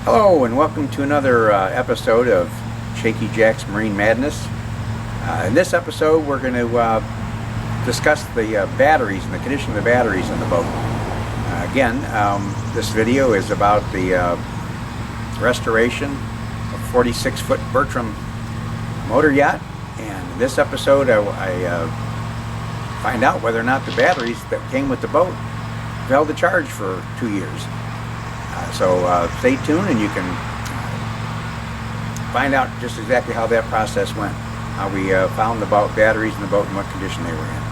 Hello and welcome to another episode of Shaky Jack's Marine Madness. In this episode we're going to discuss the batteries and the condition of the batteries in the boat. Again, this video is about the restoration of 46-foot Bertram motor yacht, and in this episode I find out whether or not the batteries that came with the boat held the charge for 2 years. So stay tuned and you can find out just exactly how that process went, how we found the batteries in the boat and what condition they were in.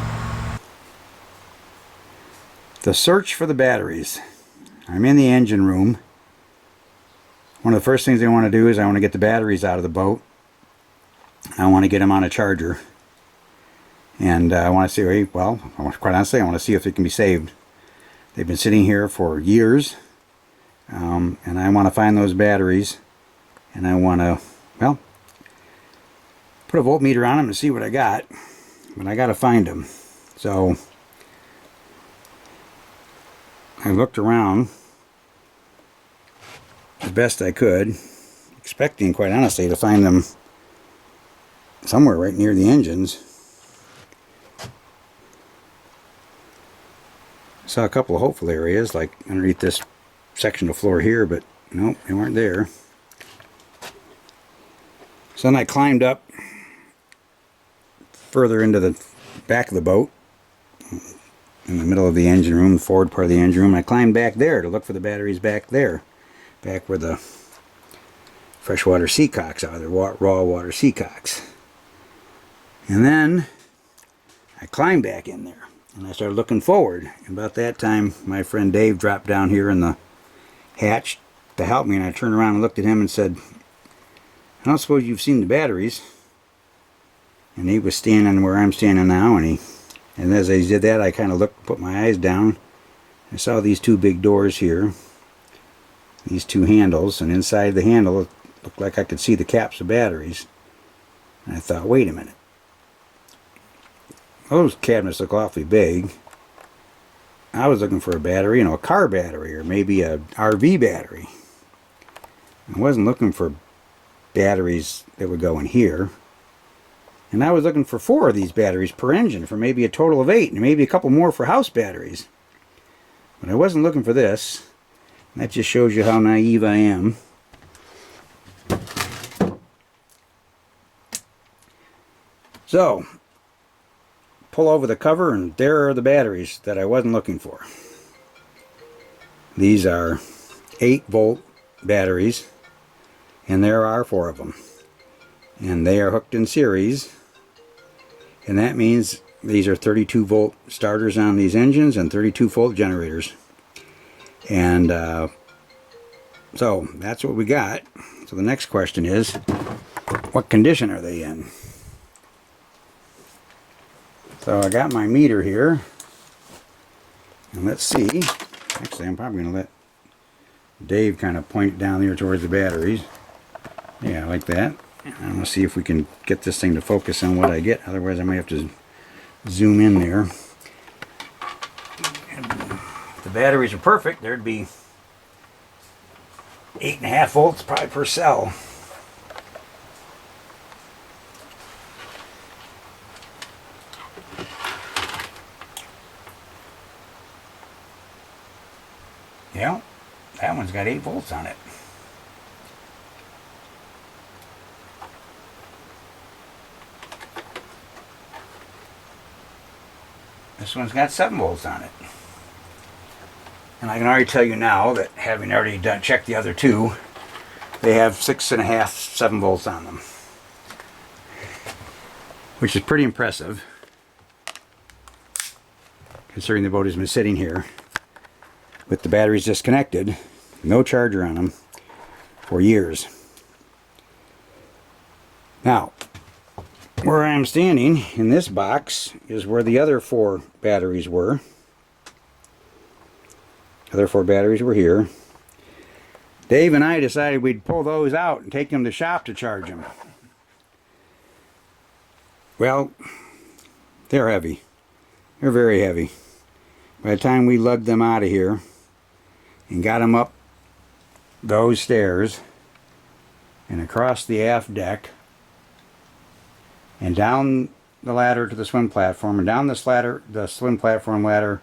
The search for the batteries. I'm in the engine room. One of the first things I want to do is I want to get the batteries out of the boat. I want to get them on a charger. And I want to see, well, quite honestly, I want to see if they can be saved. They've been sitting here for years. And I want to find those batteries, and I want to, well, put a voltmeter on them and see what I got, but I got to find them. So I looked around as best I could, expecting, quite honestly, to find them somewhere right near the engines. Saw a couple of hopeful areas, like underneath this section of floor here, but nope, they weren't there. So then I climbed up further into the back of the boat, in the middle of the engine room, the forward part of the engine room. I climbed back there to look for the batteries back there, back where the freshwater seacocks are, the raw water seacocks. And then I climbed back in there and I started looking forward. About that time, my friend Dave dropped down here in the hatch to help me, and I turned around and looked at him and said, "I don't suppose you've seen the batteries?" And he was standing where I'm standing now, and as I did that, I kind of put my eyes down. I saw these two big doors here, these two handles, and inside the handle it looked like I could see the caps of batteries. And I thought, wait a minute, those cabinets look awfully big. I was looking for a battery, a car battery, or maybe a RV battery. I wasn't looking for batteries that would go in here. And I was looking for 4 of these batteries per engine, for maybe a total of 8, and maybe a couple more for house batteries. But I wasn't looking for this. That just shows you how naive I am. So, pull over the cover, and there are the batteries that I wasn't looking for. These are 8-volt batteries, and there are 4 of them. And they are hooked in series, and that means these are 32-volt starters on these engines and 32-volt generators. And so that's what we got. So the next question is, what condition are they in? So I got my meter here, and let's see. Actually, I'm probably going to let Dave kind of point down there towards the batteries. Yeah, like that. I'm going to see if we can get this thing to focus on what I get. Otherwise, I might have to zoom in there. If the batteries are perfect, there'd be 8.5 volts probably per cell. Yeah, that one's got 8 volts on it. This one's got 7 volts on it. And I can already tell you now that, having already checked the other 2, they have 6.5, 7 volts on them. Which is pretty impressive, considering the boat has been sitting here with the batteries disconnected, no charger on them, for years. Now, where I'm standing in this box is where the other 4 batteries were. The other 4 batteries were here. Dave and I decided we'd pull those out and take them to the shop to charge them. Well, they're heavy. They're very heavy. By the time we lugged them out of here and got them up those stairs and across the aft deck and down the ladder to the swim platform and down this ladder, the swim platform ladder,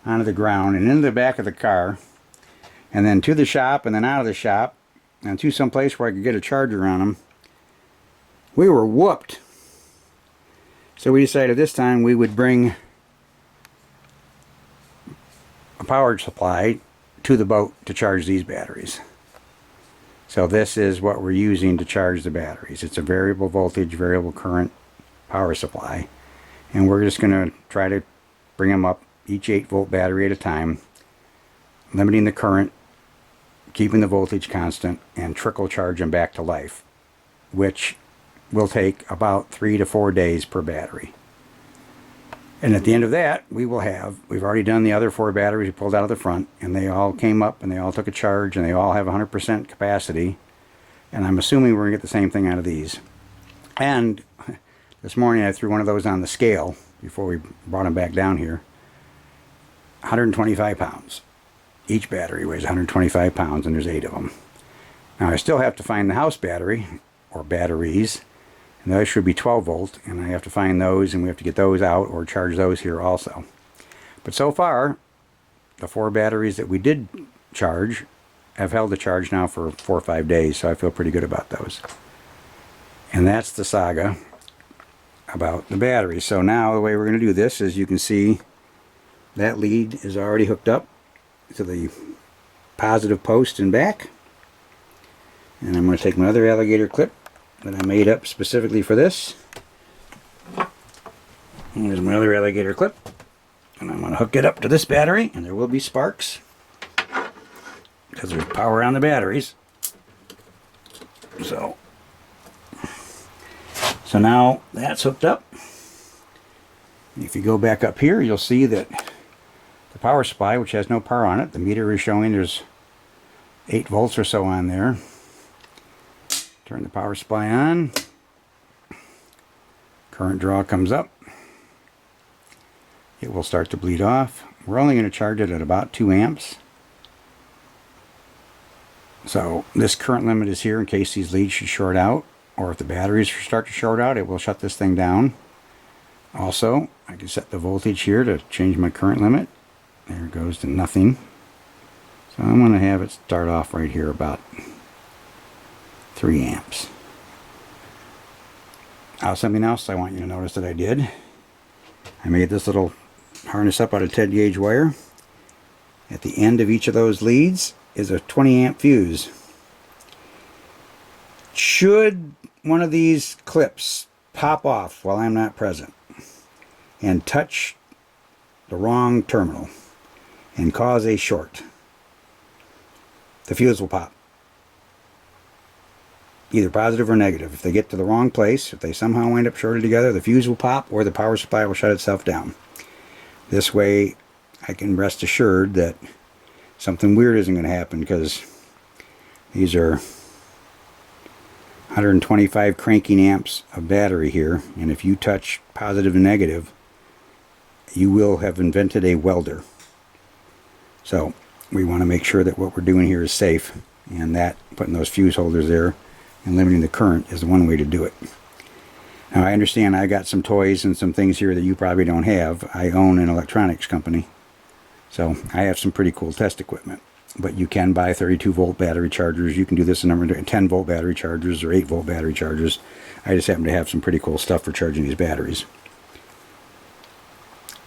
onto the ground and into the back of the car, and then to the shop and then out of the shop and to some place where I could get a charger on them. We were whooped. So we decided this time we would bring a power supply to the boat to charge these batteries. So this is what we're using to charge the batteries. It's a variable voltage, variable current power supply. And we're just going to try to bring them up, each 8-volt battery at a time, limiting the current, keeping the voltage constant, and trickle charge them back to life, which will take about 3 to 4 days per battery. And at the end of that, we've already done the other 4 batteries we pulled out of the front, and they all came up and they all took a charge and they all have 100% capacity. And I'm assuming we're going to get the same thing out of these. And this morning I threw one of those on the scale before we brought them back down here. 125 pounds. Each battery weighs 125 pounds and there's 8 of them. Now I still have to find the house battery, or batteries, and those should be 12 volt, and I have to find those, and we have to get those out or charge those here also. But so far, the 4 batteries that we did charge have held the charge now for 4 or 5 days, so I feel pretty good about those. And that's the saga about the batteries. So now the way we're going to do this is, you can see that lead is already hooked up to the positive post and back. And I'm going to take my other alligator clip that I made up specifically for this. And there's my other alligator clip. And I'm going to hook it up to this battery, and there will be sparks because there's power on the batteries. So now that's hooked up. If you go back up here, you'll see that the power supply, which has no power on it, the meter is showing there's 8 volts or so on there. Turn the power supply on. Current draw comes up. It will start to bleed off. We're only going to charge it at about 2 amps. So this current limit is here in case these leads should short out, or if the batteries start to short out, it will shut this thing down. Also, I can set the voltage here to change my current limit. There it goes to nothing. So I'm going to have it start off right here about 3 amps. Now, something else I want you to notice that I did. I made this little harness up out of 10 gauge wire. At the end of each of those leads is a 20 amp fuse. Should one of these clips pop off while I'm not present and touch the wrong terminal and cause a short, the fuse will pop. Either positive or negative. If they get to the wrong place, if they somehow wind up shorted together, the fuse will pop or the power supply will shut itself down. This way I can rest assured that something weird isn't going to happen, because these are 125 cranking amps of battery here, and if you touch positive and negative, you will have invented a welder. So we want to make sure that what we're doing here is safe, and that putting those fuse holders there and limiting the current is the one way to do it. Now I understand I got some toys and some things here that you probably don't have. I own an electronics company, so I have some pretty cool test equipment. But you can buy 32 volt battery chargers. You can do this in number 10 volt battery chargers or 8 volt battery chargers. I just happen to have some pretty cool stuff for charging these batteries.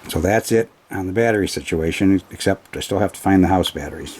So that's it on the battery situation, except I still have to find the house batteries.